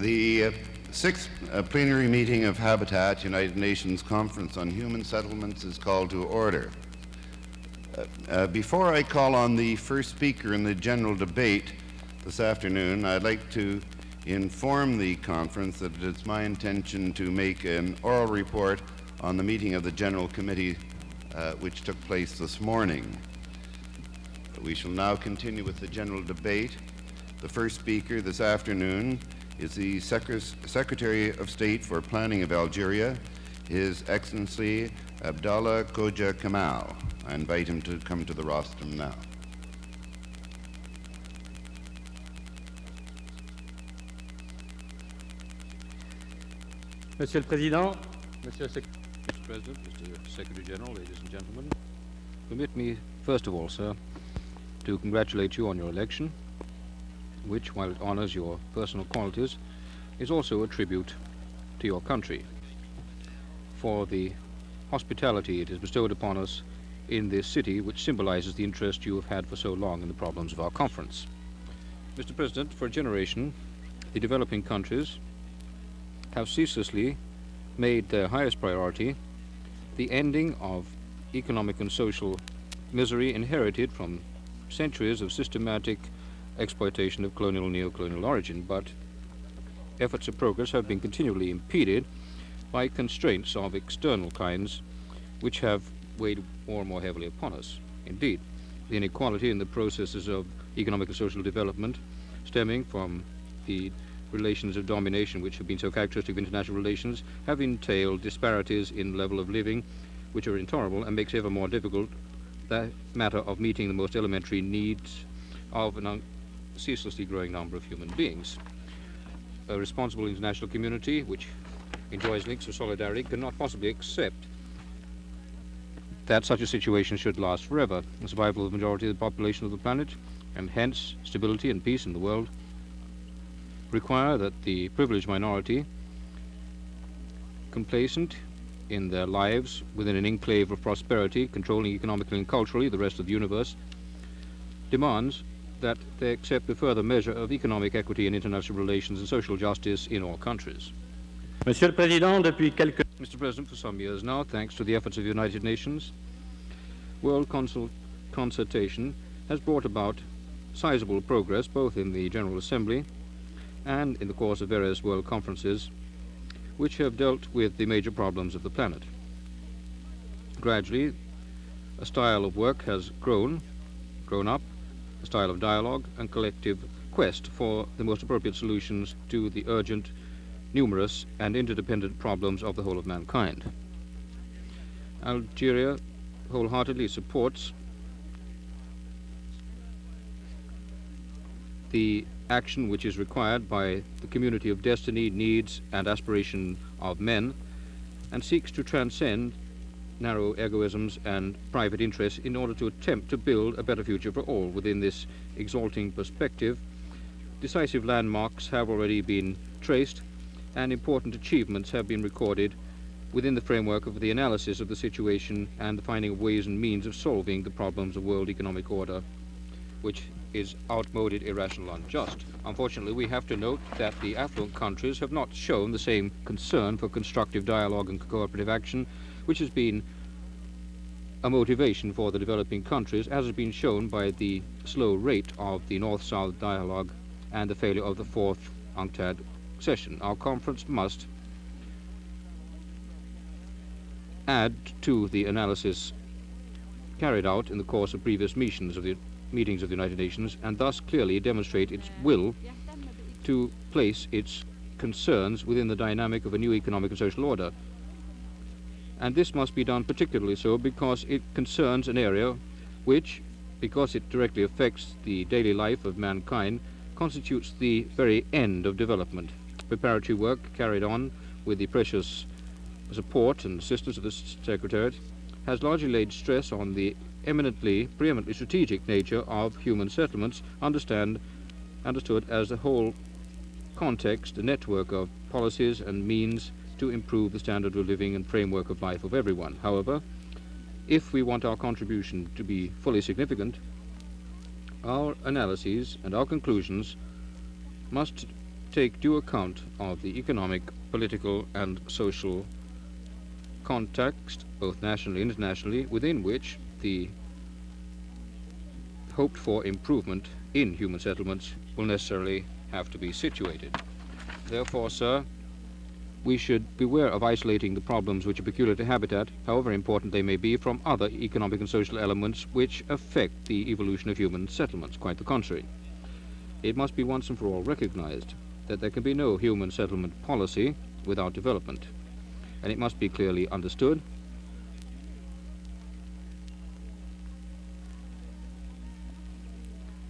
The sixth plenary meeting of Habitat, United Nations Conference on Human Settlements is called to order. Before I call on the first speaker in the general debate this afternoon, I'd like to inform the conference that it is my intention to make an oral report on the meeting of the General Committee which took place this morning. We shall now continue with the general debate. The first speaker this afternoon is the Secretary of State for Planning of Algeria, His Excellency Abdallah Khoja Kamal. I invite him to come to the rostrum now. Monsieur le Président, Mr. President, Mr. Secretary General, ladies and gentlemen, permit me, first of all, sir, to congratulate you on your election, which, while it honors your personal qualities, is also a tribute to your country for the hospitality it has bestowed upon us in this city, which symbolizes the interest you have had for so long in the problems of our conference. Mr. President, for a generation, the developing countries have ceaselessly made their highest priority the ending of economic and social misery inherited from centuries of systematic exploitation of colonial and neo-colonial origin, but efforts of progress have been continually impeded by constraints of external kinds which have weighed more and more heavily upon us. Indeed, the inequality in the processes of economic and social development stemming from the relations of domination which have been so characteristic of international relations have entailed disparities in level of living which are intolerable and makes ever more difficult the matter of meeting the most elementary needs of an ceaselessly growing number of human beings. A responsible international community which enjoys links of solidarity cannot possibly accept that such a situation should last forever. The survival of the majority of the population of the planet, and hence stability and peace in the world, require that the privileged minority, complacent in their lives within an enclave of prosperity, controlling economically and culturally the rest of the universe, demands that they accept the further measure of economic equity in international relations and social justice in all countries. Monsieur le Président, depuis quelques... Mr. President, for some years now, thanks to the efforts of the United Nations, world consultation has brought about sizable progress both in the General Assembly and in the course of various world conferences which have dealt with the major problems of the planet. Gradually, a style of work has grown up, a style of dialogue and collective quest for the most appropriate solutions to the urgent, numerous and interdependent problems of the whole of mankind. Algeria wholeheartedly supports the action which is required by the community of destiny, needs, and aspiration of men, and seeks to transcend narrow egoisms and private interests in order to attempt to build a better future for all. Within this exalting perspective, decisive landmarks have already been traced, and important achievements have been recorded within the framework of the analysis of the situation and the finding of ways and means of solving the problems of world economic order, which is outmoded, irrational, unjust. Unfortunately, we have to note that the affluent countries have not shown the same concern for constructive dialogue and cooperative action, which has been a motivation for the developing countries, as has been shown by the slow rate of the North-South dialogue and the failure of the fourth UNCTAD session. Our conference must add to the analysis carried out in the course of previous meetings of the United Nations, and thus clearly demonstrate its will to place its concerns within the dynamic of a new economic and social order. And this must be done particularly so because it concerns an area which, because it directly affects the daily life of mankind, constitutes the very end of development. Preparatory work carried on with the precious support and assistance of the Secretariat has largely laid stress on the preeminently strategic nature of human settlements, understood as the whole context, a network of policies and means to improve the standard of living and framework of life of everyone. However, if we want our contribution to be fully significant, our analyses and our conclusions must take due account of the economic, political, and social context, both nationally and internationally, within which the hoped for improvement in human settlements will necessarily have to be situated. Therefore, sir, we should beware of isolating the problems which are peculiar to habitat, however important they may be, from other economic and social elements which affect the evolution of human settlements. Quite the contrary. It must be once and for all recognized that there can be no human settlement policy without development, and it must be clearly understood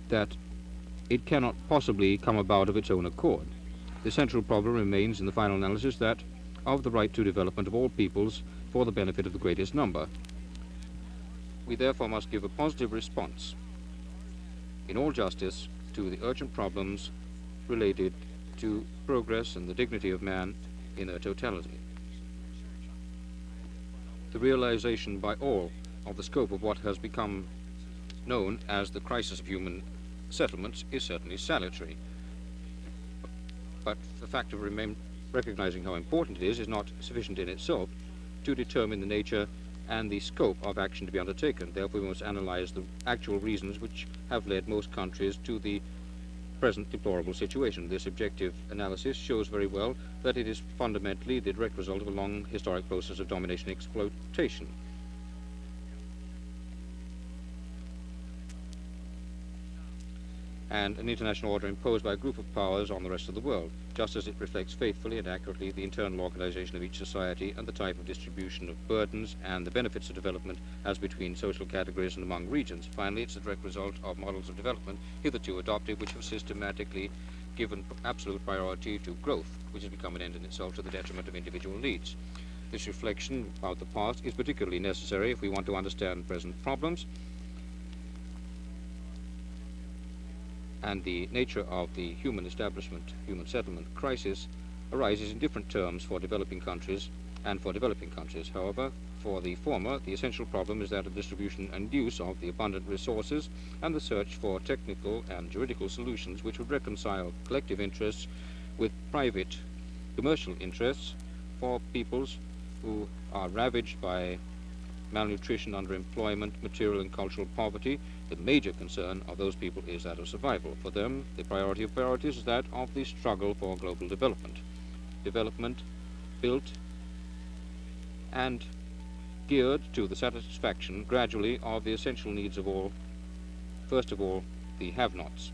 that it cannot possibly come about of its own accord. The central problem remains in the final analysis that of the right to development of all peoples for the benefit of the greatest number. We therefore must give a positive response in all justice to the urgent problems related to progress and the dignity of man in their totality. The realization by all of the scope of what has become known as the crisis of human settlements is certainly salutary. But the fact of recognizing how important it is not sufficient in itself to determine the nature and the scope of action to be undertaken. Therefore, we must analyze the actual reasons which have led most countries to the present deplorable situation. This objective analysis shows very well that it is fundamentally the direct result of a long historic process of domination and exploitation. And an international order imposed by a group of powers on the rest of the world, just as it reflects faithfully and accurately the internal organization of each society and the type of distribution of burdens and the benefits of development as between social categories and among regions. Finally, it's the direct result of models of development hitherto adopted which have systematically given absolute priority to growth, which has become an end in itself to the detriment of individual needs. This reflection about the past is particularly necessary if we want to understand present problems, and the nature of the human settlement crisis arises in different terms for developing countries and for developing countries. However, for the former, the essential problem is that of distribution and use of the abundant resources and the search for technical and juridical solutions which would reconcile collective interests with private commercial interests for peoples who are ravaged by malnutrition, underemployment, material and cultural poverty. The major concern of those people is that of survival. For them, the priority of priorities is that of the struggle for global development. Development built and geared to the satisfaction gradually of the essential needs of all, first of all, the have-nots.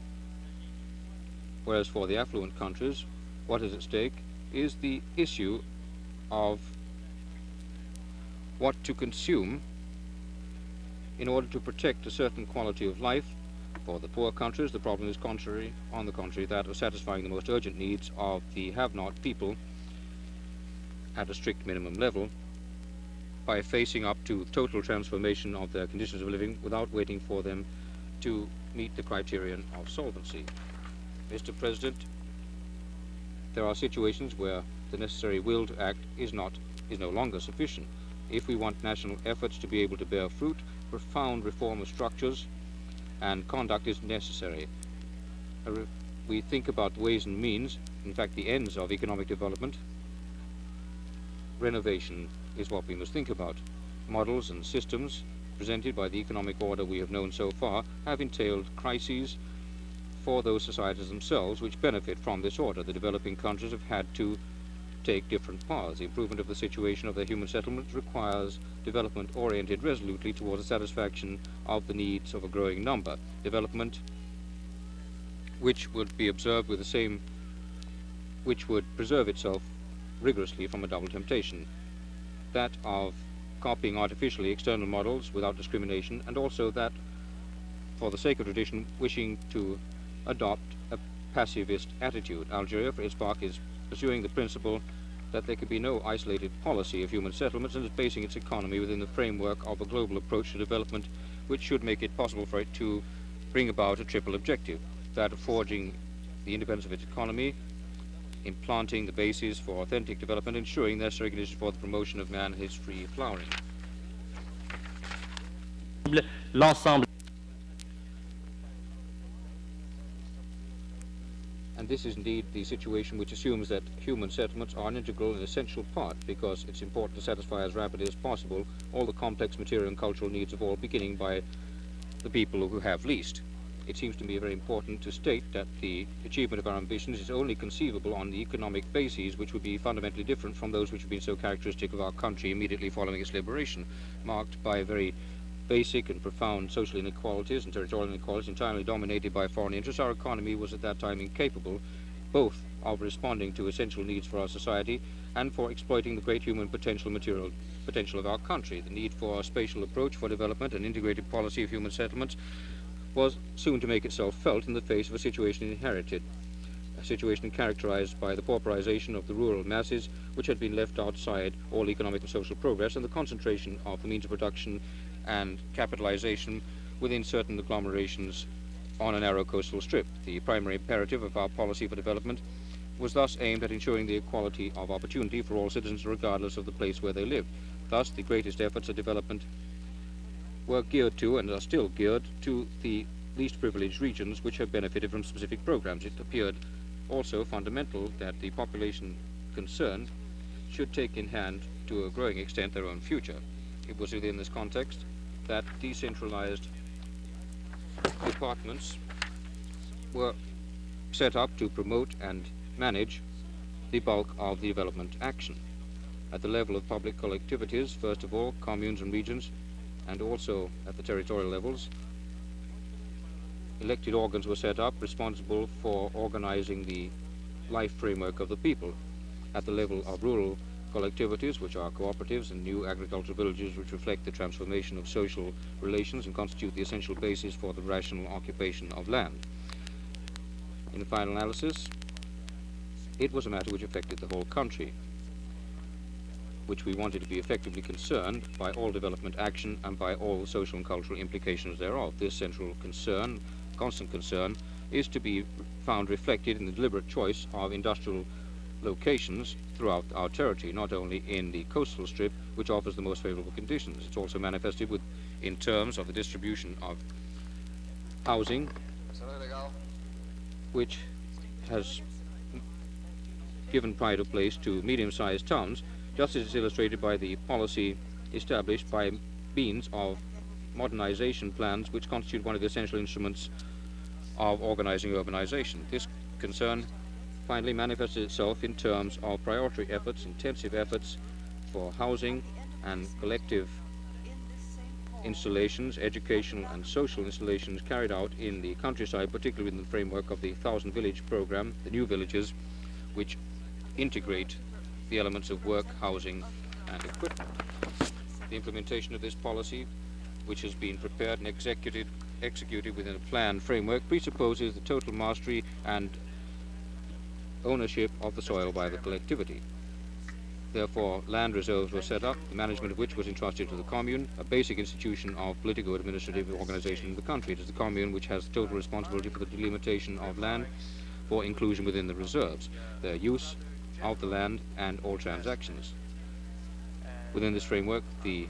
Whereas for the affluent countries, what is at stake is the issue of what to consume in order to protect a certain quality of life. For the poor countries, the problem is on the contrary, that of satisfying the most urgent needs of the have-not people at a strict minimum level by facing up to total transformation of their conditions of living without waiting for them to meet the criterion of solvency. Mr. President, there are situations where the necessary will to act is no longer sufficient. If we want national efforts to be able to bear fruit, profound reform of structures and conduct is necessary. We think about ways and means, in fact the ends of economic development. Renovation is what we must think about. Models and systems presented by the economic order we have known so far have entailed crises for those societies themselves which benefit from this order. The developing countries have had to take different paths. The improvement of the situation of their human settlements requires development oriented resolutely towards the satisfaction of the needs of a growing number. Development which would preserve itself rigorously from a double temptation, that of copying artificially external models without discrimination, and also that, for the sake of tradition, wishing to adopt a pacifist attitude. Algeria, for its part, is pursuing the principle that there could be no isolated policy of human settlements and is basing its economy within the framework of a global approach to development which should make it possible for it to bring about a triple objective, that of forging the independence of its economy, implanting the basis for authentic development, ensuring necessary conditions for the promotion of man and his free flowering. L'ensemble. And And this is indeed the situation which assumes that human settlements are an integral and essential part, because it's important to satisfy as rapidly as possible all the complex material and cultural needs of all, beginning by the people who have least. It seems to me very important to state that the achievement of our ambitions is only conceivable on the economic bases which would be fundamentally different from those which have been so characteristic of our country immediately following its liberation, marked by very basic and profound social inequalities and territorial inequalities entirely dominated by foreign interests. Our economy was at that time incapable both of responding to essential needs for our society and for exploiting the great human potential of our country. The need for a spatial approach for development and integrated policy of human settlements was soon to make itself felt in the face of a situation inherited, a situation characterized by the pauperization of the rural masses, which had been left outside all economic and social progress, and the concentration of the means of production and capitalization within certain agglomerations on a narrow coastal strip. The primary imperative of our policy for development was thus aimed at ensuring the equality of opportunity for all citizens regardless of the place where they lived. Thus, the greatest efforts of development were geared to, and are still geared to, the least privileged regions which have benefited from specific programs. It appeared also fundamental that the population concerned should take in hand to a growing extent their own future. It was within this context that decentralized departments were set up to promote and manage the bulk of the development action. At the level of public collectivities, first of all, communes and regions, and also at the territorial levels, elected organs were set up responsible for organizing the life framework of the people. At the level of rural collectivities, which are cooperatives and new agricultural villages which reflect the transformation of social relations and constitute the essential basis for the rational occupation of land. In the final analysis, it was a matter which affected the whole country, which we wanted to be effectively concerned by all development action and by all the social and cultural implications thereof. This central concern, constant concern, is to be found reflected in the deliberate choice of industrial locations throughout our territory, not only in the coastal strip, which offers the most favorable conditions. It's also manifested in terms of the distribution of housing, which has given pride of place to medium-sized towns, just as is illustrated by the policy established by means of modernization plans, which constitute one of the essential instruments of organizing urbanization. This concern finally manifested itself in terms of priority efforts, intensive efforts for housing and collective installations, educational and social installations carried out in the countryside, particularly within the framework of the 1,000 Village program, the new villages, which integrate the elements of work, housing, and equipment. The implementation of this policy, which has been prepared and executed within a planned framework, presupposes the total mastery and ownership of the soil by the collectivity. Therefore, land reserves were set up, the management of which was entrusted to the commune, a basic institution of politico-administrative organization in the country. It is the commune which has total responsibility for the delimitation of land for inclusion within the reserves, their use of the land, and all transactions. Within this framework, the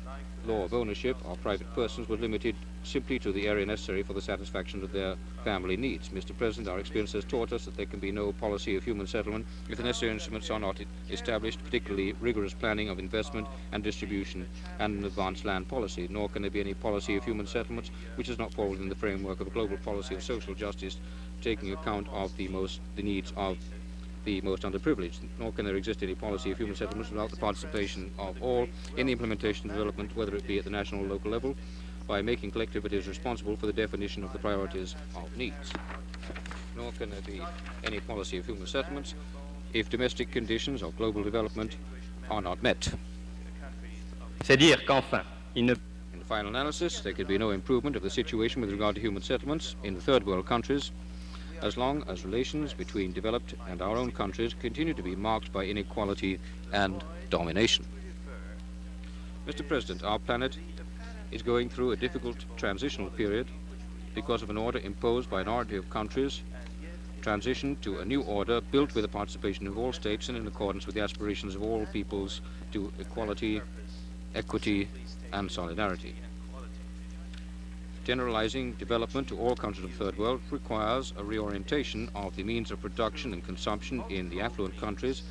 law of ownership of private persons was limited simply to the area necessary for the satisfaction of their family needs. Mr. President, our experience has taught us that there can be no policy of human settlement if the necessary instruments are not established, particularly rigorous planning of investment and distribution and an advanced land policy, nor can there be any policy of human settlements which does not fall within the framework of a global policy of social justice, taking account of the needs of the most underprivileged, nor can there exist any policy of human settlements without the participation of all in the implementation and development, whether it be at the national or local level, by making collectivities responsible for the definition of the priorities of needs. Nor can there be any policy of human settlements if domestic conditions of global development are not met. C'est dire qu'enfin, il ne... In the final analysis, there could be no improvement of the situation with regard to human settlements in the third world countries as long as relations between developed and our own countries continue to be marked by inequality and domination. Mr. President, our planet is going through a difficult transitional period because of an order imposed by an minority of countries, transition to a new order built with the participation of all states and in accordance with the aspirations of all peoples to equality, equity, and solidarity. Generalizing development to all countries of the Third World requires a reorientation of the means of production and consumption in the affluent countries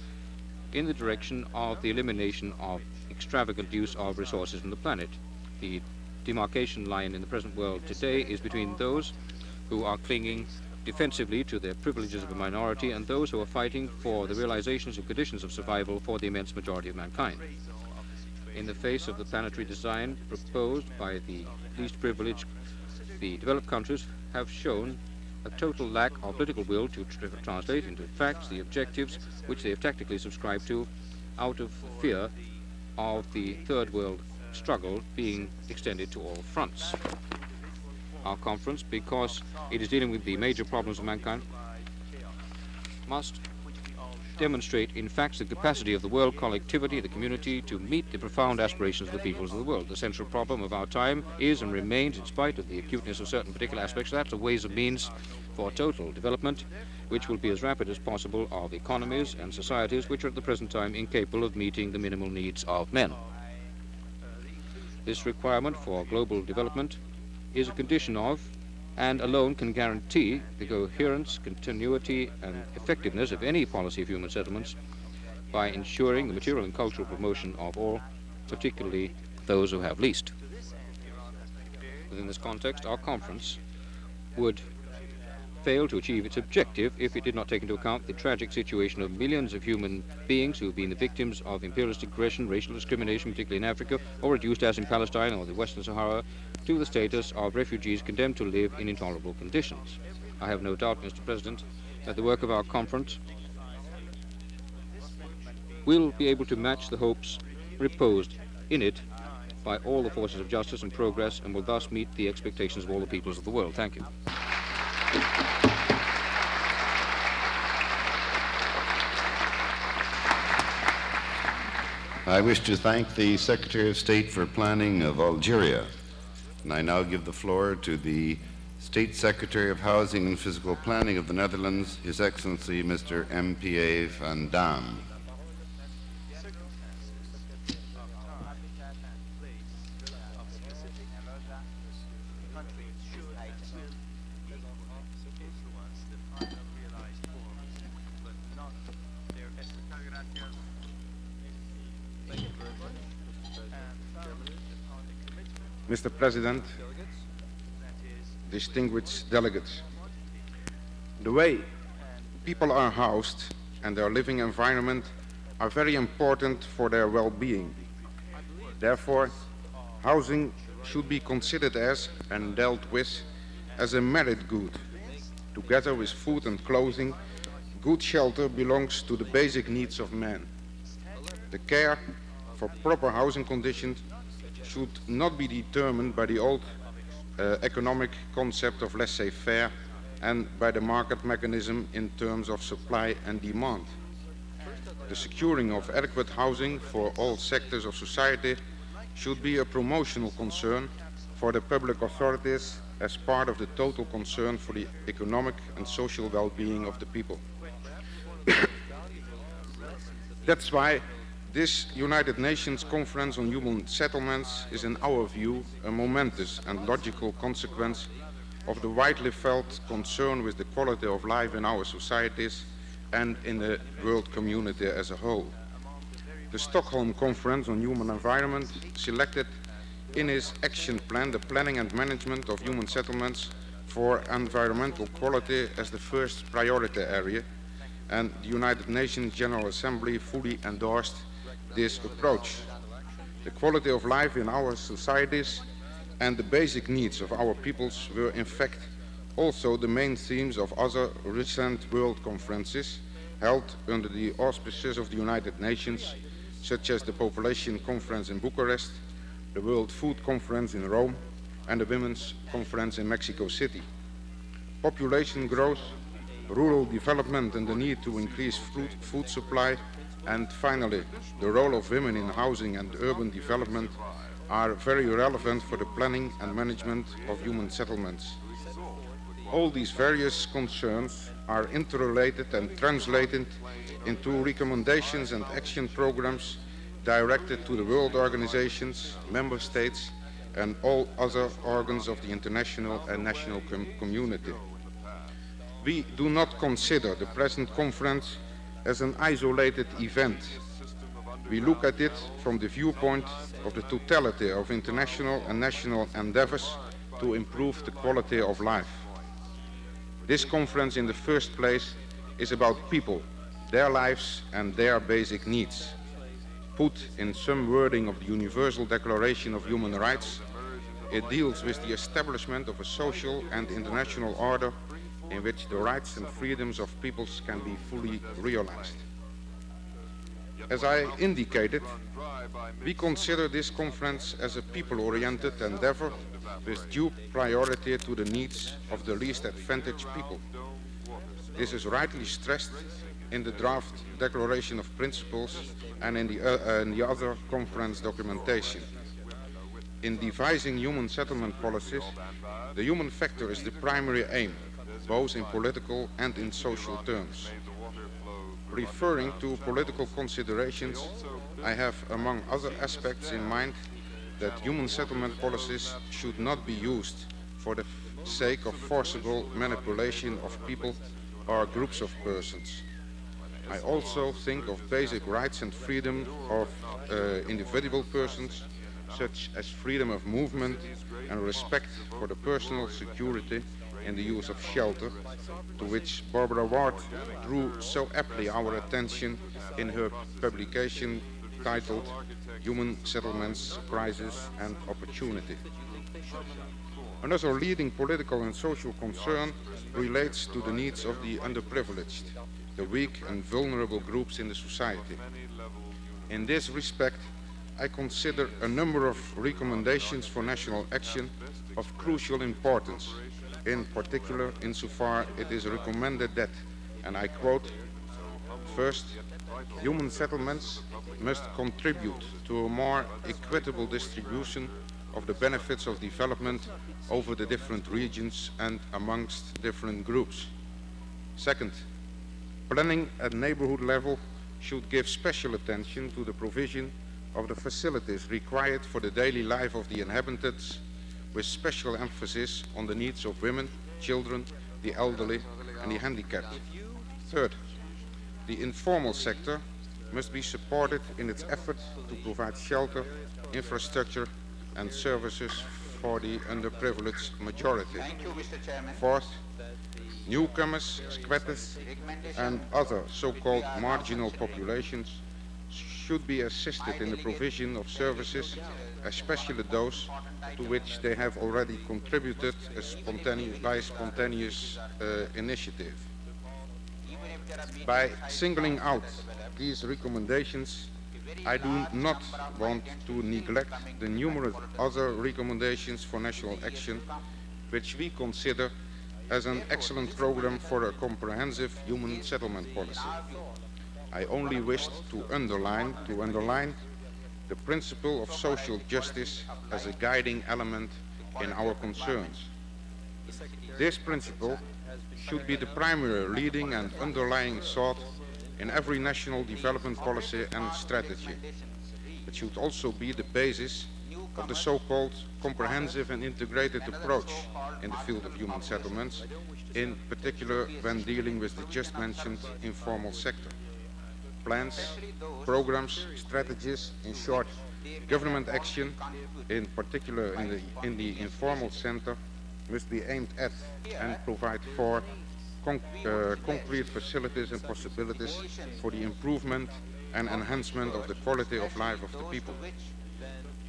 in the direction of the elimination of extravagant use of resources from the planet. The demarcation line in the present world today is between those who are clinging defensively to their privileges of a minority and those who are fighting for the realizations of conditions of survival for the immense majority of mankind. In the face of the planetary design proposed by the least privileged, the developed countries have shown a total lack of political will to translate into facts the objectives which they have tactically subscribed to out of fear of the third world struggle being extended to all fronts. Our conference, because it is dealing with the major problems of mankind, must demonstrate in facts the capacity of the world collectivity, the community, to meet the profound aspirations of the peoples of the world. The central problem of our time is and remains, in spite of the acuteness of certain particular aspects, that's the ways and means for total development, which will be as rapid as possible of economies and societies which are at the present time incapable of meeting the minimal needs of men. This requirement for global development is a condition of and alone can guarantee the coherence, continuity, and effectiveness of any policy of human settlements by ensuring the material and cultural promotion of all, particularly those who have least. Within this context, our conference would fail to achieve its objective if it did not take into account the tragic situation of millions of human beings who have been the victims of imperialist aggression, racial discrimination, particularly in Africa, or reduced, as in Palestine or the Western Sahara, to the status of refugees condemned to live in intolerable conditions. I have no doubt, Mr. President, that the work of our conference will be able to match the hopes reposed in it by all the forces of justice and progress and will thus meet the expectations of all the peoples of the world. Thank you. I wish to thank the Secretary of State for Planning of Algeria, and I now give the floor to the State Secretary of Housing and Physical Planning of the Netherlands, His Excellency Mr. M.P.A. van Dam. Mr. President, distinguished delegates, the way people are housed and their living environment are very important for their well-being. Therefore, housing should be considered as and dealt with as a merit good. Together with food and clothing, good shelter belongs to the basic needs of man. The care for proper housing conditions should not be determined by the old economic concept of laissez-faire and by the market mechanism in terms of supply and demand. The securing of adequate housing for all sectors of society should be a promotional concern for the public authorities as part of the total concern for the economic and social well-being of the people. That's why this United Nations Conference on Human Settlements is, in our view, a momentous and logical consequence of the widely felt concern with the quality of life in our societies and in the world community as a whole. The Stockholm Conference on Human Environment selected in its action plan the planning and management of human settlements for environmental quality as the first priority area, and the United Nations General Assembly fully endorsed this approach. The quality of life in our societies and the basic needs of our peoples were in fact also the main themes of other recent world conferences held under the auspices of the United Nations, such as the Population Conference in Bucharest, the World Food Conference in Rome, and the Women's Conference in Mexico City. Population growth, rural development and the need to increase food supply, and finally, the role of women in housing and urban development are very relevant for the planning and management of human settlements. All these various concerns are interrelated and translated into recommendations and action programs directed to the world organizations, member states, and all other organs of the international and national community. We do not consider the present conference as an isolated event. We look at it from the viewpoint of the totality of international and national endeavors to improve the quality of life. This conference, in the first place, is about people, their lives and their basic needs. Put in some wording of the Universal Declaration of Human Rights, it deals with the establishment of a social and international order in which the rights and freedoms of peoples can be fully realized. As I indicated, we consider this conference as a people-oriented endeavor with due priority to the needs of the least advantaged people. This is rightly stressed in the draft Declaration of Principles and in the other conference documentation. In devising human settlement policies, the human factor is the primary aim, both in political and in social terms. Referring to political considerations, I have, among other aspects, in mind that human settlement policies should not be used for the sake of forcible manipulation of people or groups of persons. I also think of basic rights and freedom of individual persons, such as freedom of movement and respect for the personal security in the use of shelter, to which Barbara Ward drew so aptly our attention in her publication titled Human Settlements, Crisis and Opportunity. Another leading political and social concern relates to the needs of the underprivileged, the weak and vulnerable groups in the society. In this respect, I consider a number of recommendations for national action of crucial importance, in particular insofar it is recommended that, and I quote, first, human settlements must contribute to a more equitable distribution of the benefits of development over the different regions and amongst different groups. Second, planning at neighborhood level should give special attention to the provision of the facilities required for the daily life of the inhabitants, with special emphasis on the needs of women, children, the elderly and the handicapped. Third, the informal sector must be supported in its effort to provide shelter, infrastructure and services for the underprivileged majority. Fourth, newcomers, squatters and other so-called marginal populations should be assisted in the provision of services, especially those to which they have already contributed by spontaneous initiative. By singling out these recommendations, I do not want to neglect the numerous other recommendations for national action, which we consider as an excellent program for a comprehensive human settlement policy. I only wished to underline the principle of social justice as a guiding element in our concerns. This principle should be the primary leading and underlying thought in every national development policy and strategy. It should also be the basis of the so-called comprehensive and integrated approach in the field of human settlements, in particular when dealing with the just mentioned informal sector. Plans, programs, strategies, in short, government action, in particular in the informal center, must be aimed at and provide for concrete facilities and possibilities for the improvement and enhancement of the quality of life of the people.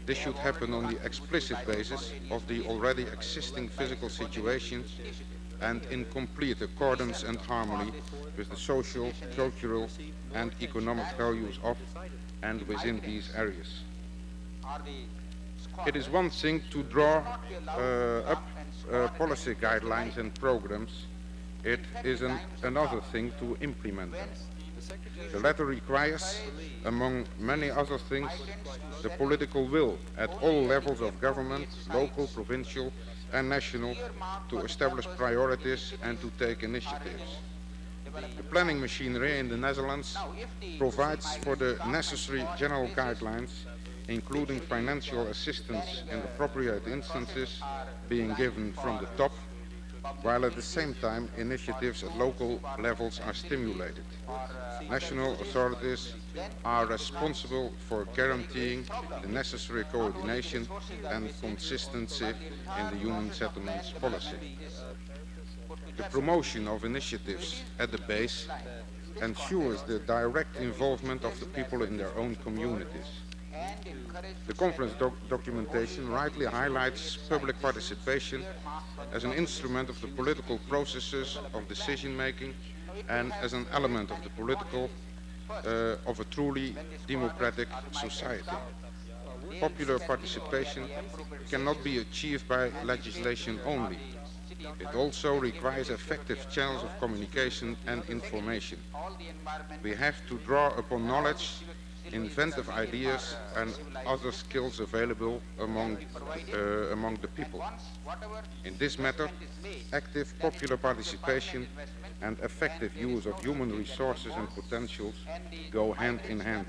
This should happen on the explicit basis of the already existing physical situations and in complete accordance and harmony with the social, cultural and economic values of and within these areas. It is one thing to draw up policy guidelines and programs. It is another thing to implement them. The latter requires, among many other things, the political will at all levels of government, local, provincial and national, to establish priorities and to take initiatives. The planning machinery in the Netherlands provides for the necessary general guidelines including financial assistance in appropriate instances being given from the top, while at the same time initiatives at local levels are stimulated. National authorities are responsible for guaranteeing the necessary coordination and consistency in the human settlements policy. The promotion of initiatives at the base ensures the direct involvement of the people in their own communities. The conference documentation rightly highlights public participation as an instrument of the political processes of decision-making and as an element of the political of a truly democratic society. Popular participation cannot be achieved by legislation only. It also requires effective channels of communication and information. We have to draw upon knowledge, inventive ideas and other skills available among the people. In this matter, active popular participation and effective use of human resources and potentials go hand in hand.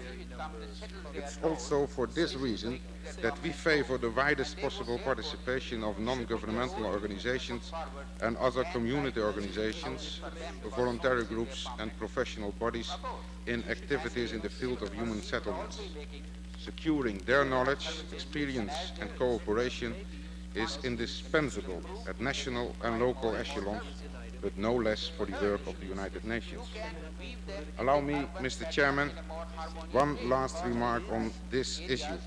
It's also for this reason that we favor the widest possible participation of non-governmental organizations and other community organizations, voluntary groups and professional bodies in activities in the field of human settlements. Securing their knowledge, experience and cooperation is indispensable at national and local echelons, but no less for the work of the United Nations. Allow me, Mr. Chairman, one last remark on this issue.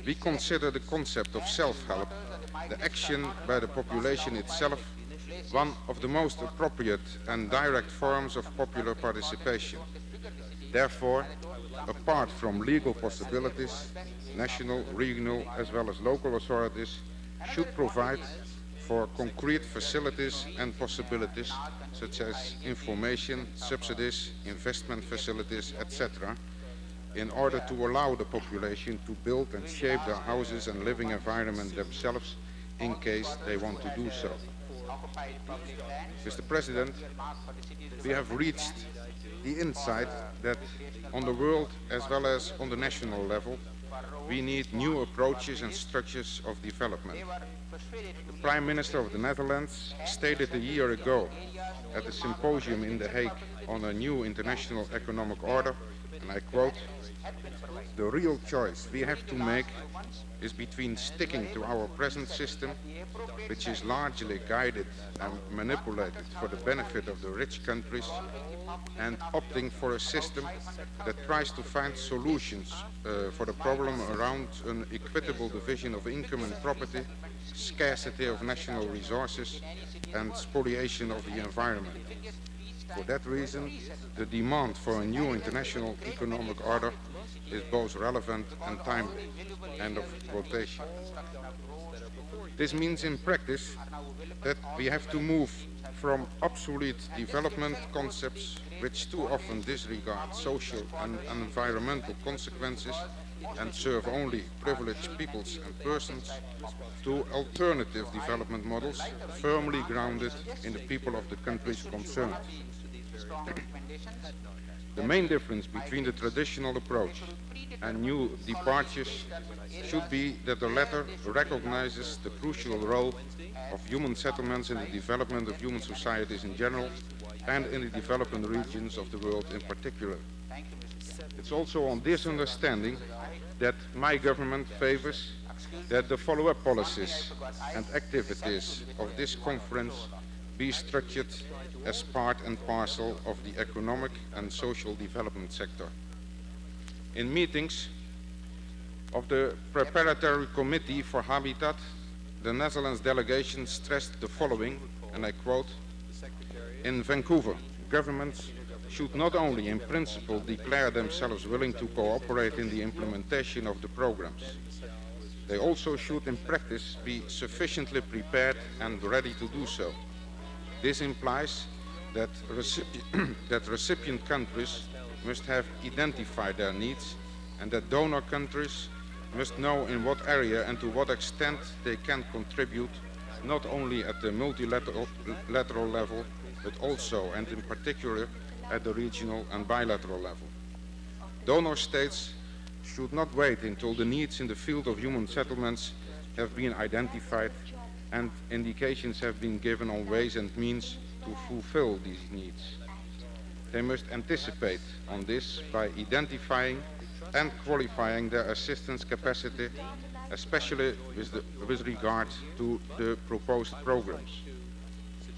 We consider the concept of self-help, the action by the population itself, one of the most appropriate and direct forms of popular participation. Therefore, apart from legal possibilities, national, regional as well as local authorities should provide for concrete facilities and possibilities such as information, subsidies, investment facilities, etc., in order to allow the population to build and shape their houses and living environment themselves in case they want to do so. Mr. President, we have reached the insight that on the world as well as on the national level, we need new approaches and structures of development. The Prime Minister of the Netherlands stated a year ago at a symposium in The Hague on a new international economic order, and I quote, "The real choice we have to make is between sticking to our present system, which is largely guided and manipulated for the benefit of the rich countries, and opting for a system that tries to find solutions for the problem around an equitable division of income and property, scarcity of national resources, and spoliation of the environment. For that reason, the demand for a new international economic order is both relevant and timely." End of quotation. This means in practice that we have to move from obsolete development concepts which too often disregard social and environmental consequences and serve only privileged peoples and persons to alternative development models firmly grounded in the people of the countries concerned. The main difference between the traditional approach and new departures should be that the latter recognizes the crucial role of human settlements in the development of human societies in general and in the developing regions of the world in particular. It's also on this understanding that my government favors that the follow-up policies and activities of this conference be structured as part and parcel of the economic and social development sector. In meetings of the Preparatory Committee for Habitat, the Netherlands delegation stressed the following, and I quote, "In Vancouver, governments should not only in principle declare themselves willing to cooperate in the implementation of the programs, they also should in practice be sufficiently prepared and ready to do so. This implies that recipient countries must have identified their needs and that donor countries must know in what area and to what extent they can contribute, not only at the multilateral level, but also and in particular at the regional and bilateral level. Donor states should not wait until the needs in the field of human settlements have been identified and indications have been given on ways and means to fulfill these needs. They must anticipate on this by identifying and qualifying their assistance capacity, especially with regard to the proposed programs.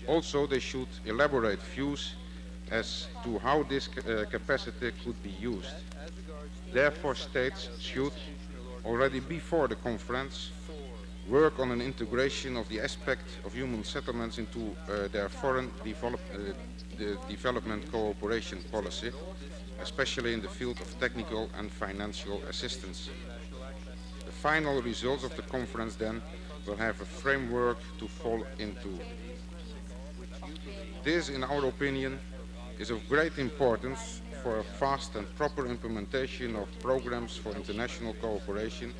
Also, they should elaborate views as to how this capacity could be used. Therefore, states should, already before the conference, work on an integration of the aspect of human settlements into their foreign development cooperation policy, especially in the field of technical and financial assistance. The final results of the conference then will have a framework to fall into. This, in our opinion, is of great importance for a fast and proper implementation of programs for international cooperation,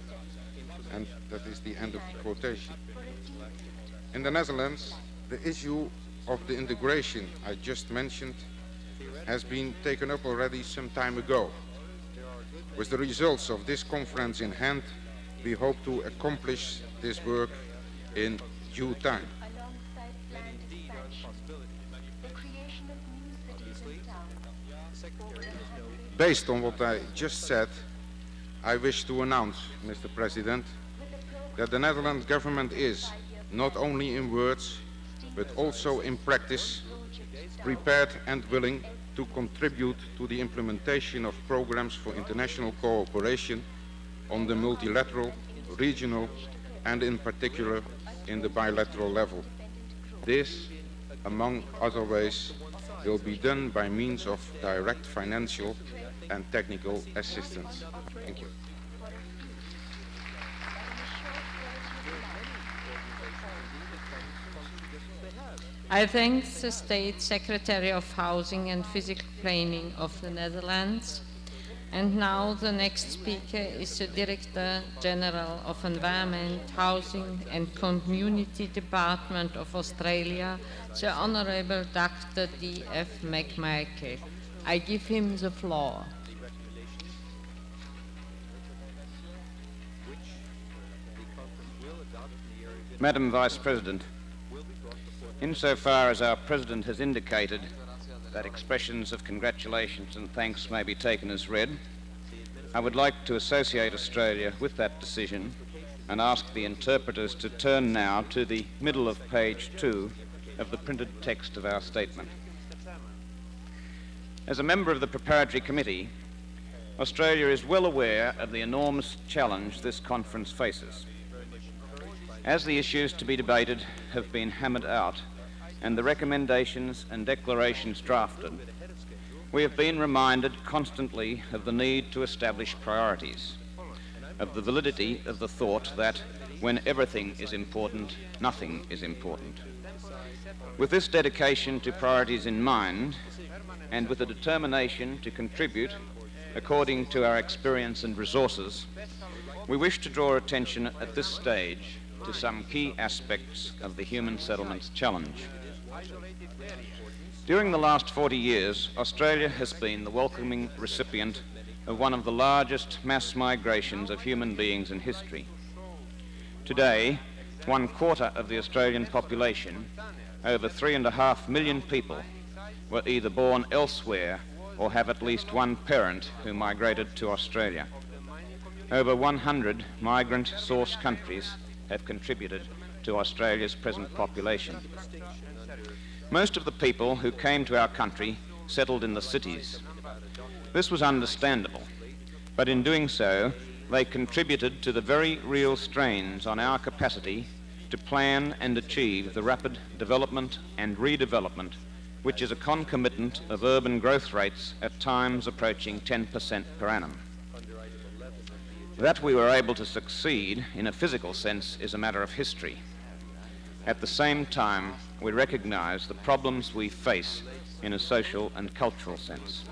and that is the end of the quotation. In the Netherlands, the issue of the integration I just mentioned has been taken up already some time ago. With the results of this conference in hand, we hope to accomplish this work in due time. Based on what I just said, I wish to announce, Mr. President, that the Netherlands government is, not only in words, but also in practice, prepared and willing to contribute to the implementation of programs for international cooperation on the multilateral, regional, and in particular in the bilateral level. This, among other ways, will be done by means of direct financial and technical assistance. Thank you. I thank the State Secretary of Housing and Physical Planning of the Netherlands. And now the next speaker is the Director General of Environment, Housing and Community Department of Australia, the Honourable Dr. D.F. McMichael. I give him the floor. Madam Vice President, insofar as our President has indicated that expressions of congratulations and thanks may be taken as read, I would like to associate Australia with that decision and ask the interpreters to turn now to the middle of page 2 of the printed text of our statement. As a member of the preparatory committee, Australia is well aware of the enormous challenge this conference faces. As the issues to be debated have been hammered out and the recommendations and declarations drafted, we have been reminded constantly of the need to establish priorities, of the validity of the thought that when everything is important, nothing is important. With this dedication to priorities in mind, and with a determination to contribute according to our experience and resources, we wish to draw attention at this stage to some key aspects of the human settlements challenge. During the last 40 years, Australia has been the welcoming recipient of one of the largest mass migrations of human beings in history. Today, 1/4 of the Australian population, over 3.5 million people, were either born elsewhere or have at least one parent who migrated to Australia. Over 100 migrant source countries have contributed to Australia's present population. Most of the people who came to our country settled in the cities. This was understandable, but in doing so, they contributed to the very real strains on our capacity to plan and achieve the rapid development and redevelopment which is a concomitant of urban growth rates at times approaching 10% per annum. That we were able to succeed in a physical sense is a matter of history. At the same time, we recognize the problems we face in a social and cultural sense.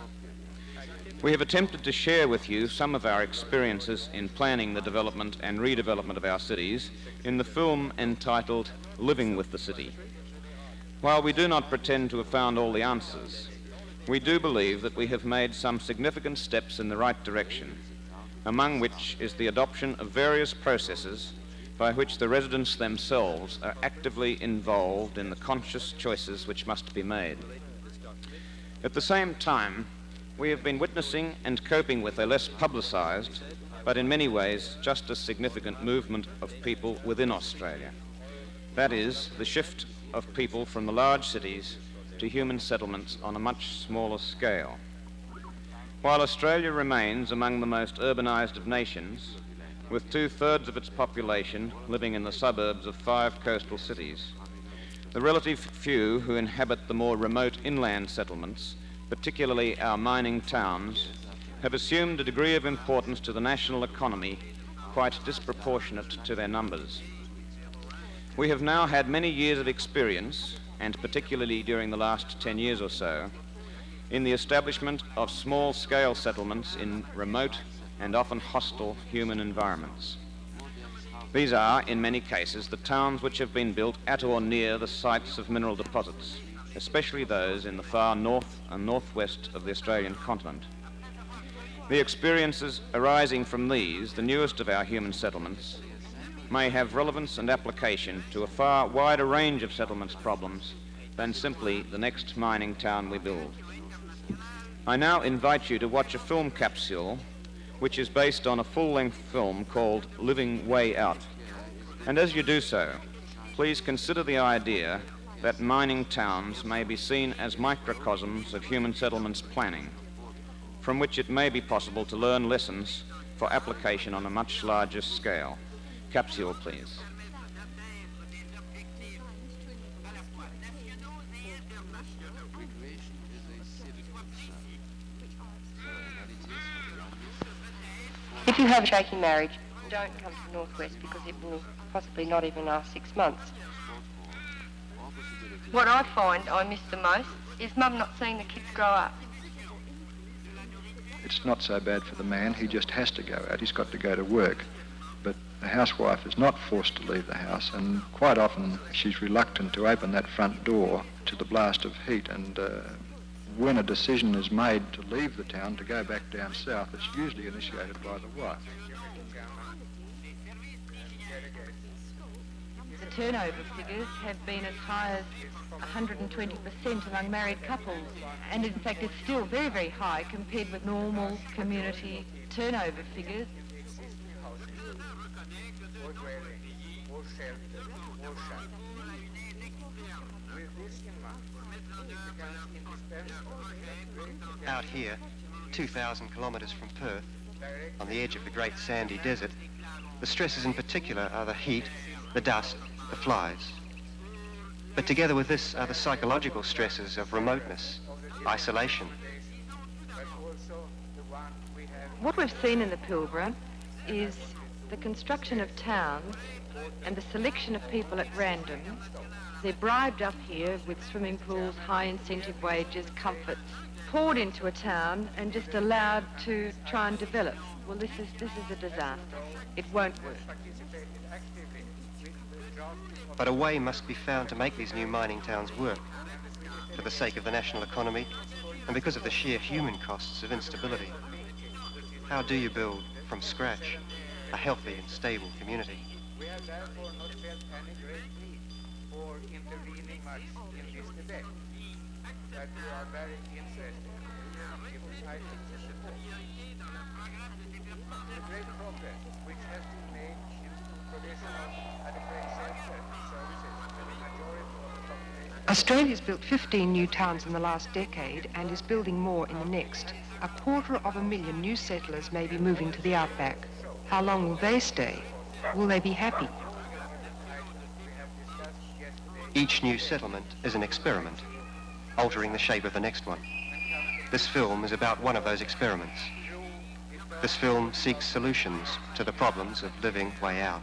We have attempted to share with you some of our experiences in planning the development and redevelopment of our cities in the film entitled Living with the City. While we do not pretend to have found all the answers, we do believe that we have made some significant steps in the right direction, among which is the adoption of various processes by which the residents themselves are actively involved in the conscious choices which must be made. At the same time, we have been witnessing and coping with a less publicised, but in many ways just as significant movement of people within Australia. That is, the shift of people from the large cities to human settlements on a much smaller scale. While Australia remains among the most urbanised of nations, with 2/3 of its population living in the suburbs of 5 coastal cities, the relative few who inhabit the more remote inland settlements, particularly our mining towns, have assumed a degree of importance to the national economy quite disproportionate to their numbers. We have now had many years of experience, and particularly during the last 10 years or so, in the establishment of small-scale settlements in remote and often hostile human environments. These are, in many cases, the towns which have been built at or near the sites of mineral deposits, especially those in the far north and northwest of the Australian continent. The experiences arising from these, the newest of our human settlements, may have relevance and application to a far wider range of settlements problems than simply the next mining town we build. I now invite you to watch a film capsule which is based on a full-length film called Living Way Out. And as you do so, please consider the idea that mining towns may be seen as microcosms of human settlements planning, from which it may be possible to learn lessons for application on a much larger scale. Capsule, please. If you have a shaky marriage, don't come to the Northwest because it will possibly not even last 6 months. What I find I miss the most is Mum not seeing the kids grow up. It's not so bad for the man, he just has to go out, he's got to go to work. But the housewife is not forced to leave the house, and quite often she's reluctant to open that front door to the blast of heat, and when a decision is made to leave the town to go back down south, it's usually initiated by the wife. The turnover figures have been as high as 120% among married couples, and in fact it's still very, very high compared with normal community turnover figures. Out here, 2,000 kilometres from Perth, on the edge of the Great Sandy Desert, the stresses in particular are the heat, the dust, the flies. But together with this are the psychological stresses of remoteness, isolation. What we've seen in the Pilbara is the construction of towns and the selection of people at random. They're bribed up here with swimming pools, high incentive wages, comforts, poured into a town and just allowed to try and develop. Well, this is a disaster. It won't work. But a way must be found to make these new mining towns work, for the sake of the national economy and because of the sheer human costs of instability. How do you build, from scratch, a healthy and stable community? We have therefore not felt any great need for intervening much in this debate, that we are very interested in items. The great progress which has been made in provision of adequate shelter services to the majority of the population. Australia's built 15 new towns in the last decade and is building more in the next. 250,000 new settlers may be moving to the outback. How long will they stay? Will they be happy? Each new settlement is an experiment, altering the shape of the next one. This film is about one of those experiments. This film seeks solutions to the problems of living way out.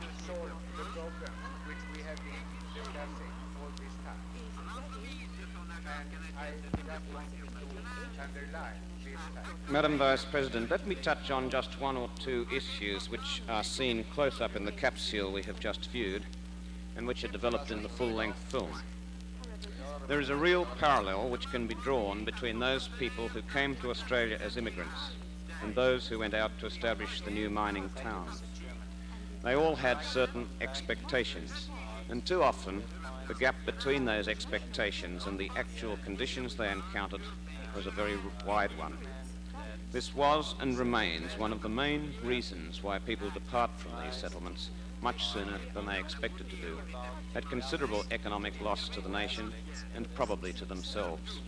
Madam Vice President, let me touch on just one or two issues which are seen close up in the capsule we have just viewed and which are developed in the full-length film. There is a real parallel which can be drawn between those people who came to Australia as immigrants and those who went out to establish the new mining towns. They all had certain expectations, and too often the gap between those expectations and the actual conditions they encountered was a very wide one. This was and remains one of the main reasons why people depart from these settlements much sooner than they expected to do, at considerable economic loss to the nation and probably to themselves.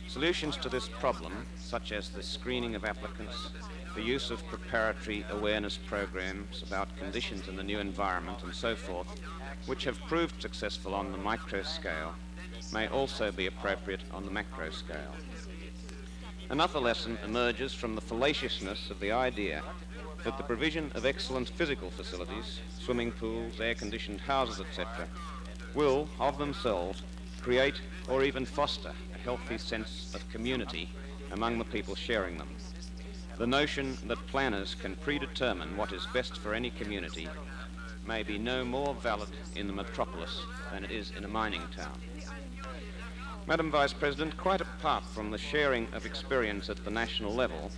Solutions to this problem, such as the screening of applicants, the use of preparatory awareness programs about conditions in the new environment and so forth, which have proved successful on the micro scale, may also be appropriate on the macro scale. Another lesson emerges from the fallaciousness of the idea that the provision of excellent physical facilities, swimming pools, air-conditioned houses, etc., will, of themselves, create or even foster a healthy sense of community among the people sharing them. The notion that planners can predetermine what is best for any community may be no more valid in the metropolis than it is in a mining town. Madam Vice President, quite apart from the sharing of experience at the national level,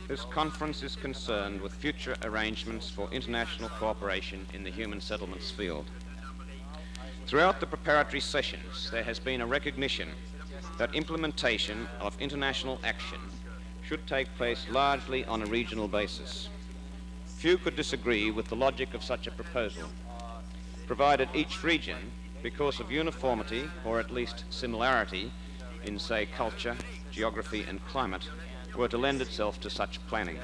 this conference is concerned with future arrangements for international cooperation in the human settlements field. Throughout the preparatory sessions, there has been a recognition that implementation of international action should take place largely on a regional basis. Few could disagree with the logic of such a proposal, provided each region, because of uniformity or at least similarity in, say, culture, geography and climate, were to lend itself to such planning.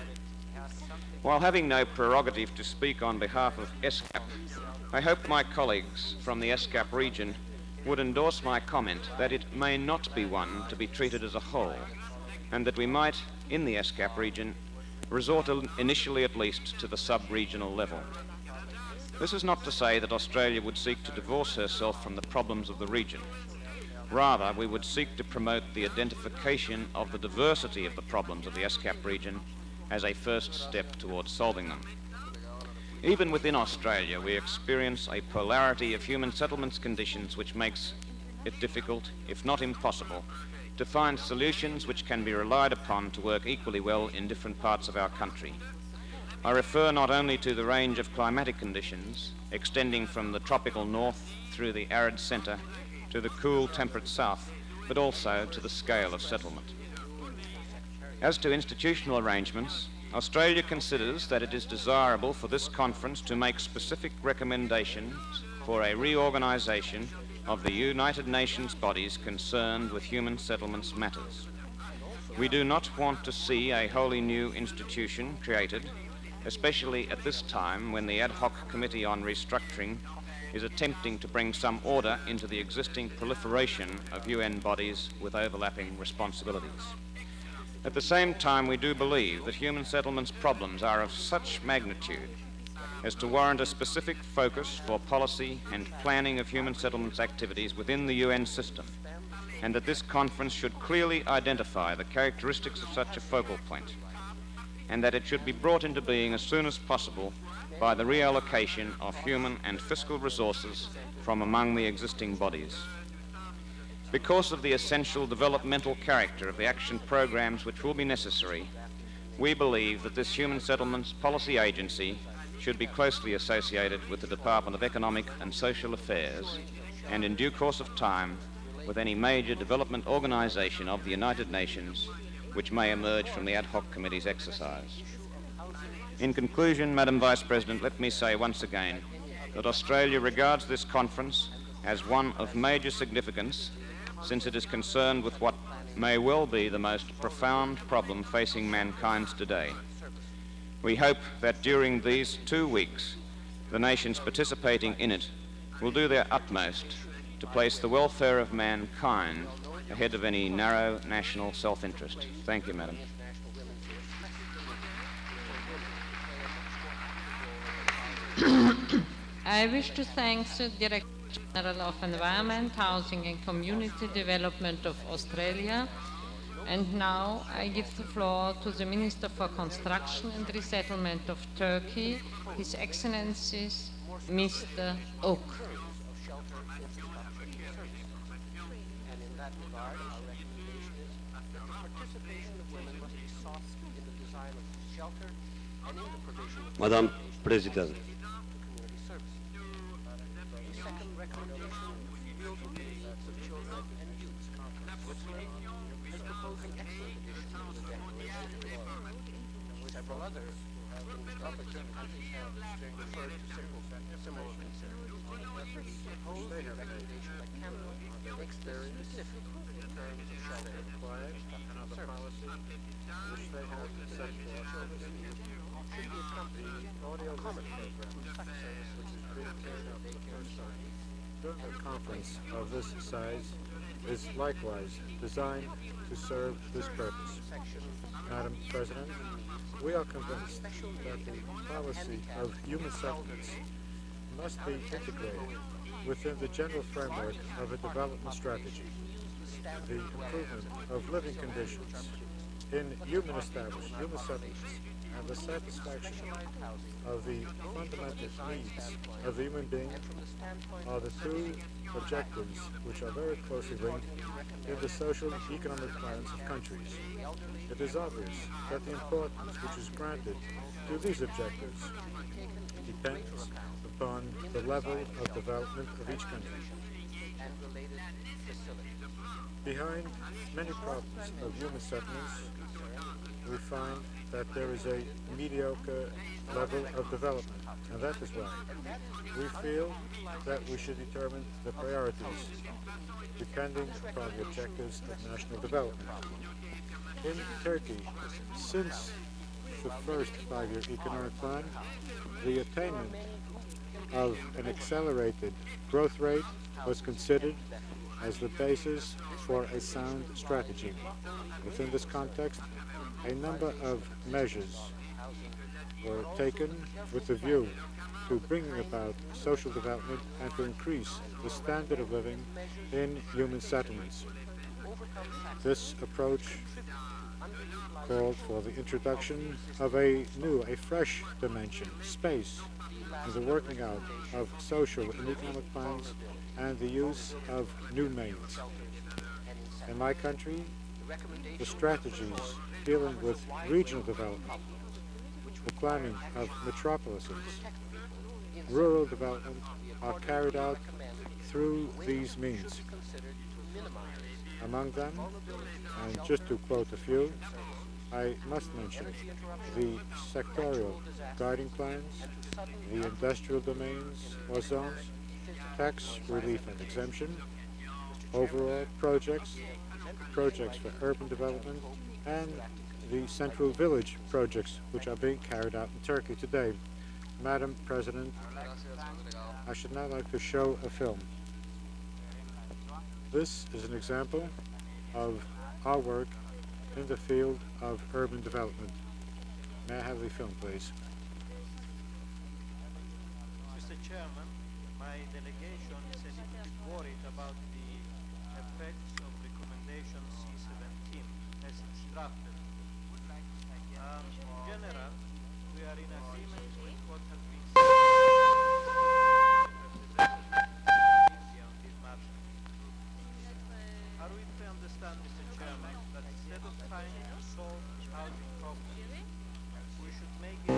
While having no prerogative to speak on behalf of ESCAP, I hope my colleagues from the ESCAP region would endorse my comment that it may not be one to be treated as a whole, and that we might, in the ESCAP region, resort initially at least to the sub-regional level. This is not to say that Australia would seek to divorce herself from the problems of the region. Rather, we would seek to promote the identification of the diversity of the problems of the ESCAP region as a first step towards solving them. Even within Australia, we experience a polarity of human settlements conditions which makes it difficult, if not impossible, to find solutions which can be relied upon to work equally well in different parts of our country. I refer not only to the range of climatic conditions, extending from the tropical north through the arid centre to the cool temperate south, but also to the scale of settlement. As to institutional arrangements, Australia considers that it is desirable for this conference to make specific recommendations for a reorganisation of the United Nations bodies concerned with human settlements matters. We do not want to see a wholly new institution created, especially at this time when the Ad Hoc Committee on Restructuring is attempting to bring some order into the existing proliferation of UN bodies with overlapping responsibilities. At the same time, we do believe that human settlements problems are of such magnitude as to warrant a specific focus for policy and planning of human settlements activities within the UN system, and that this conference should clearly identify the characteristics of such a focal point, and that it should be brought into being as soon as possible by the reallocation of human and fiscal resources from among the existing bodies. Because of the essential developmental character of the action programs which will be necessary, we believe that this Human Settlements Policy Agency should be closely associated with the Department of Economic and Social Affairs, and in due course of time with any major development organisation of the United Nations which may emerge from the Ad Hoc Committee's exercise. In conclusion, Madam Vice President, let me say once again that Australia regards this conference as one of major significance, since it is concerned with what may well be the most profound problem facing mankind today. We hope that during these 2 weeks, the nations participating in it will do their utmost to place the welfare of mankind ahead of any narrow national self-interest. Thank you, Madam. I wish to thank the Director General of Environment, Housing and Community Development of Australia. And now I give the floor to the Minister for Construction and Resettlement of Turkey, His Excellency Mr. Oak. And in that regard, our recommendation is that the participation of women must be sought in the design of shelter and in the provision of Madam transportation President. and community services. The second recommendation deals with the needs of children and youth. Switzerland has proposed an excellent addition to the declaration. Several others countries have referred to similar concerns. The proposed recommendation by Canada makes this specific in terms of shelter and services. Which they have set for children and youth should be accompanied by a common program of such services which is daycare and daycare services. A conference of this size is likewise designed to serve this purpose. Madam President, we are convinced that the policy of human settlements must be integrated within the general framework of a development strategy. The improvement of living conditions in human settlements and the satisfaction of the fundamental needs of the human being are the two objectives which are very closely linked in the social and economic plans of countries. It is obvious that the importance which is granted to these objectives depends upon the level of development of each country. Behind many problems of human settlements, we find that there is a mediocre level of development, and that is why we feel that we should determine the priorities depending upon the objectives of national development. In Turkey, since the first five-year economic plan, the attainment of an accelerated growth rate was considered as the basis for a sound strategy. Within this context, a number of measures were taken with the view to bringing about social development and to increase the standard of living in human settlements. This approach called for the introduction of a fresh dimension, space, in the working out of social and economic plans and the use of new means. In my country, the strategies dealing with regional development, the planning of metropolises, rural development are carried out through these means. Among them, and just to quote a few, I must mention the sectorial guiding plans, the industrial domains or zones, tax relief and exemption, overall projects for urban development, and the central village projects which are being carried out in Turkey today. Madam President, I should now like to show a film. This is an example of our work in the field of urban development. May I have the film, please? Mr. Chairman, my delegation is a little bit worried about the effects of recommendation C17 as it's drafted. In general, we are in agreement with what has been said on this matter. Are we to understand, Mr. Chairman, that instead of trying to solve housing problems, we should make it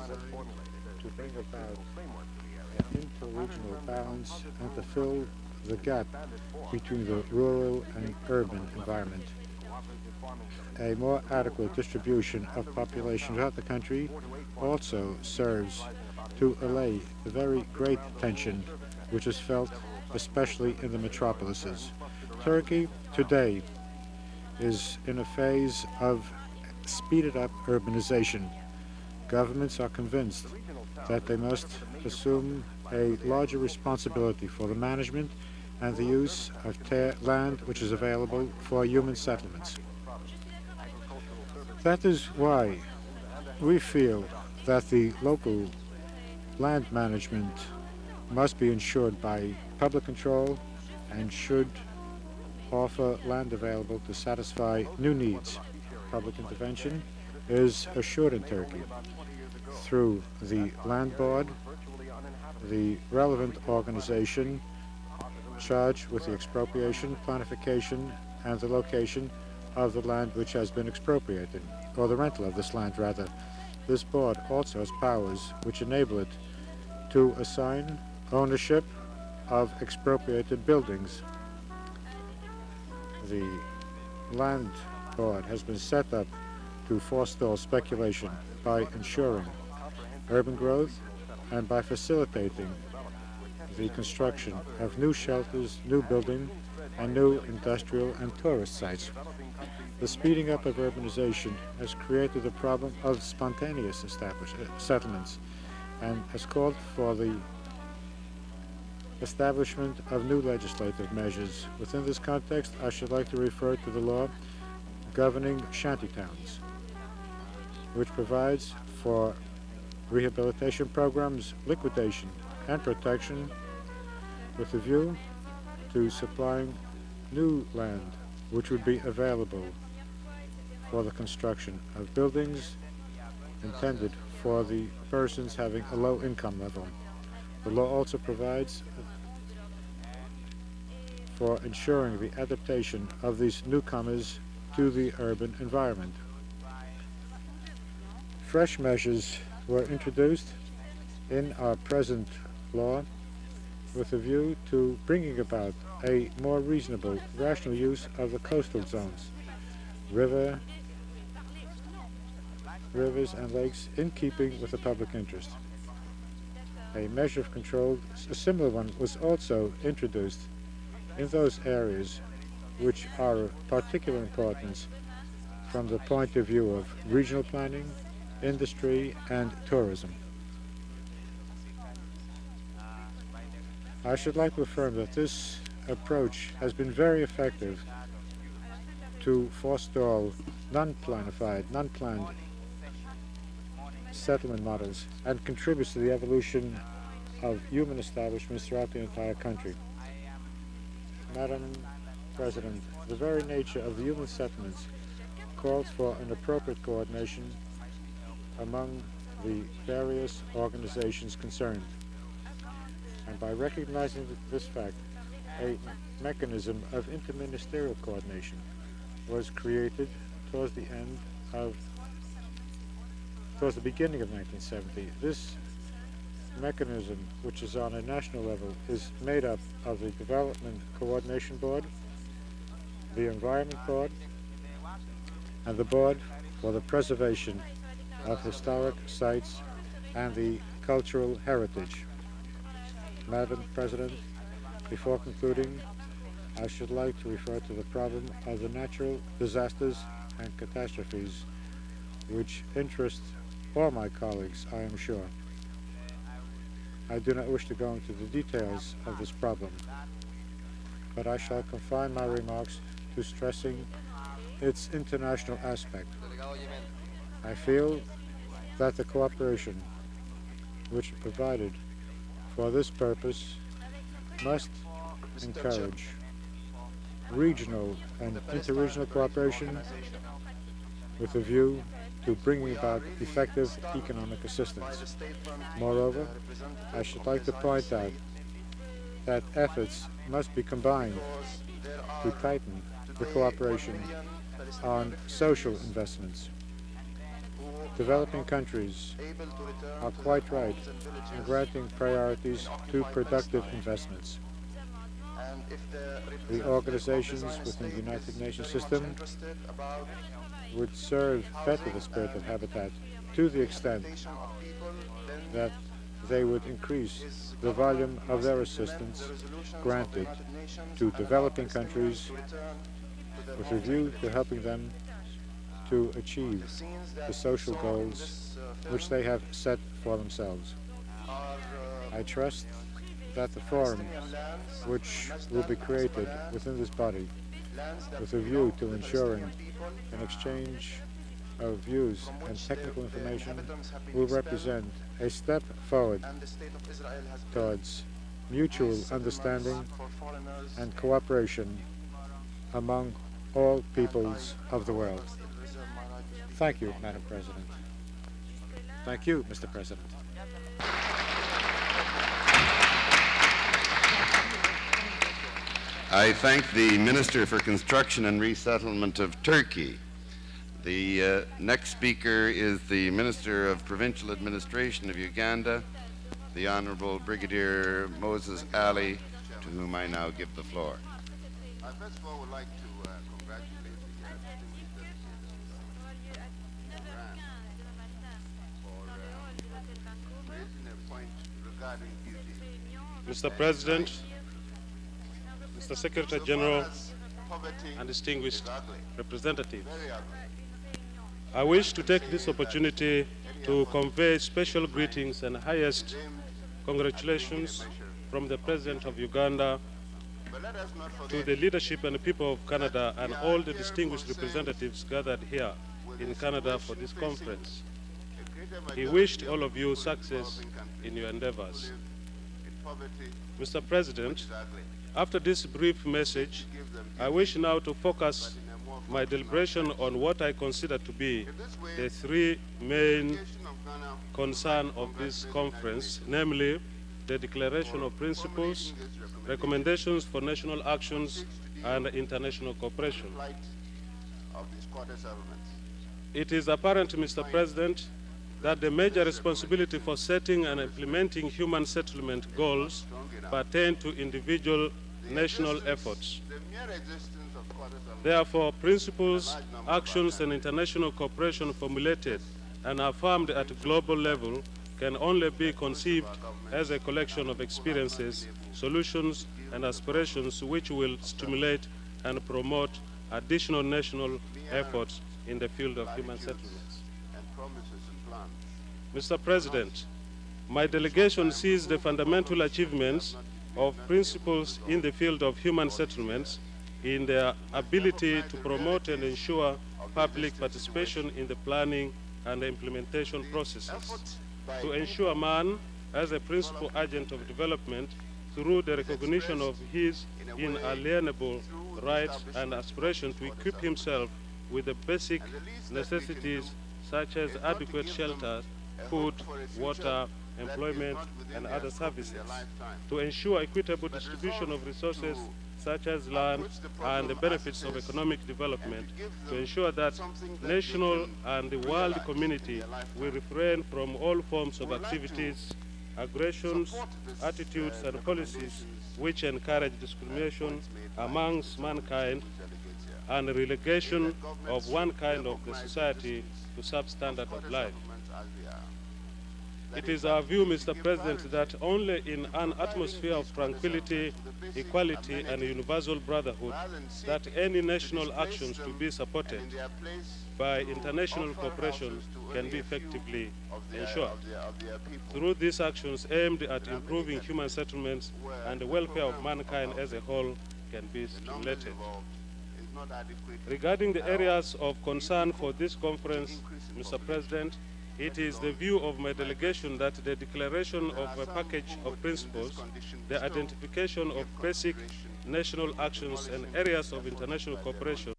designed to bring about an interregional balance and to fill the gap between the rural and urban environment. A more adequate distribution of population throughout the country also serves to allay the very great tension which is felt especially in the metropolises. Turkey today is in a phase of speeded up urbanization. Governments are convinced that they must assume a larger responsibility for the management and the use of land which is available for human settlements. That is why we feel that the local land management must be ensured by public control and should offer land available to satisfy new needs. Public intervention is assured in Turkey through the land board, the relevant organization charged with the expropriation, planification, and the location of the land which has been expropriated, or the rental of this land rather. This board also has powers which enable it to assign ownership of expropriated buildings. The land board has been set up to forestall speculation by ensuring urban growth and by facilitating the construction of new shelters, new building, and new industrial and tourist sites. The speeding up of urbanization has created the problem of spontaneous settlements and has called for the establishment of new legislative measures. Within this context, I should like to refer to the law governing shantytowns, which provides for rehabilitation programs, liquidation, and protection with a view to supplying new land which would be available for the construction of buildings intended for the persons having a low income level. The law also provides for ensuring the adaptation of these newcomers to the urban environment. Fresh measures were introduced in our present law with a view to bringing about a more reasonable, rational use of the coastal zones, rivers and lakes in keeping with the public interest. A measure of control, a similar one, was also introduced in those areas which are of particular importance from the point of view of regional planning, industry, and tourism. I should like to affirm that this approach has been very effective to forestall non-planned settlement models and contributes to the evolution of human establishments throughout the entire country. Madam President, the very nature of the human settlements calls for an appropriate coordination among the various organizations concerned. And by recognizing this fact, a mechanism of interministerial coordination was created towards the beginning of 1970. This mechanism, which is on a national level, is made up of the Development Coordination Board, the Environment Board, and the Board for the Preservation of Historic Sites and the Cultural Heritage. Madam President, before concluding, I should like to refer to the problem of the natural disasters and catastrophes which interest all my colleagues, I am sure. I do not wish to go into the details of this problem, but I shall confine my remarks to stressing its international aspect. I feel that the cooperation which provided for this purpose must encourage regional and interregional cooperation with a view to bringing about effective economic assistance. Moreover, I should like to point out that efforts must be combined to tighten the cooperation on social investments. developing countries are quite right in granting priorities to productive investments. The organizations within the United Nations system would serve better the spirit of habitat to the extent that they would increase the volume of their assistance granted to developing countries with a view to helping them to achieve the social goals which they have set for themselves. I trust that the forum which will be created within this body with a view to ensuring an exchange of views and technical information will represent a step forward towards mutual understanding and cooperation among all peoples of the world. Thank you, Madam President. Thank you, Mr. President. I thank the Minister for Construction and Resettlement of Turkey. The next speaker is the Minister of Provincial Administration of Uganda, the Honorable Brigadier Moses Ali, to whom I now give the floor. I first of all would like to congratulate the distinguished delegate for raising a point regarding beauty. Mr. President, Mr. Secretary General, and distinguished representatives, I wish to take this opportunity to convey special greetings and highest congratulations from the President of Uganda to the leadership and the people of Canada and all the distinguished representatives gathered here in Canada for this conference. He wished all of you success in your endeavors. Mr. President, after this brief message, I wish now to focus my deliberation on what I consider to be the three main concerns of this conference, namely the Declaration of Principles, recommendations for national actions, and international cooperation. It is apparent, Mr. President, that the major responsibility for setting and implementing human settlement goals pertain to individual national efforts. Therefore, principles, actions, and international cooperation formulated and affirmed at a global level can only be conceived as a collection of experiences, solutions, and aspirations which will stimulate and promote additional national efforts in the field of human settlements. Mr. President, my delegation sees the fundamental achievements of principles in the field of human settlements in their ability to promote and ensure public participation in the planning and the implementation processes, to ensure man as a principal agent of development through the recognition of his inalienable rights and aspiration to equip himself with the basic necessities such as adequate shelter, food, water, employment, and other services, to ensure equitable distribution of resources such as land and the benefits of economic development, to ensure that national and the world community will refrain from all forms of activities, aggressions, attitudes, and policies which encourage discrimination amongst mankind and relegation of one kind of the society to substandard of life. It is our view, Mr. President, that only in an atmosphere of tranquility, equality, and universal brotherhood that any national actions to be supported by international cooperation can be effectively ensured. Through these actions aimed at improving human settlements and the welfare of mankind as a whole can be stimulated. Regarding the areas of concern for this conference, Mr. President, it is the view of my delegation that the declaration of a package of principles, the identification of basic national actions and areas of international cooperation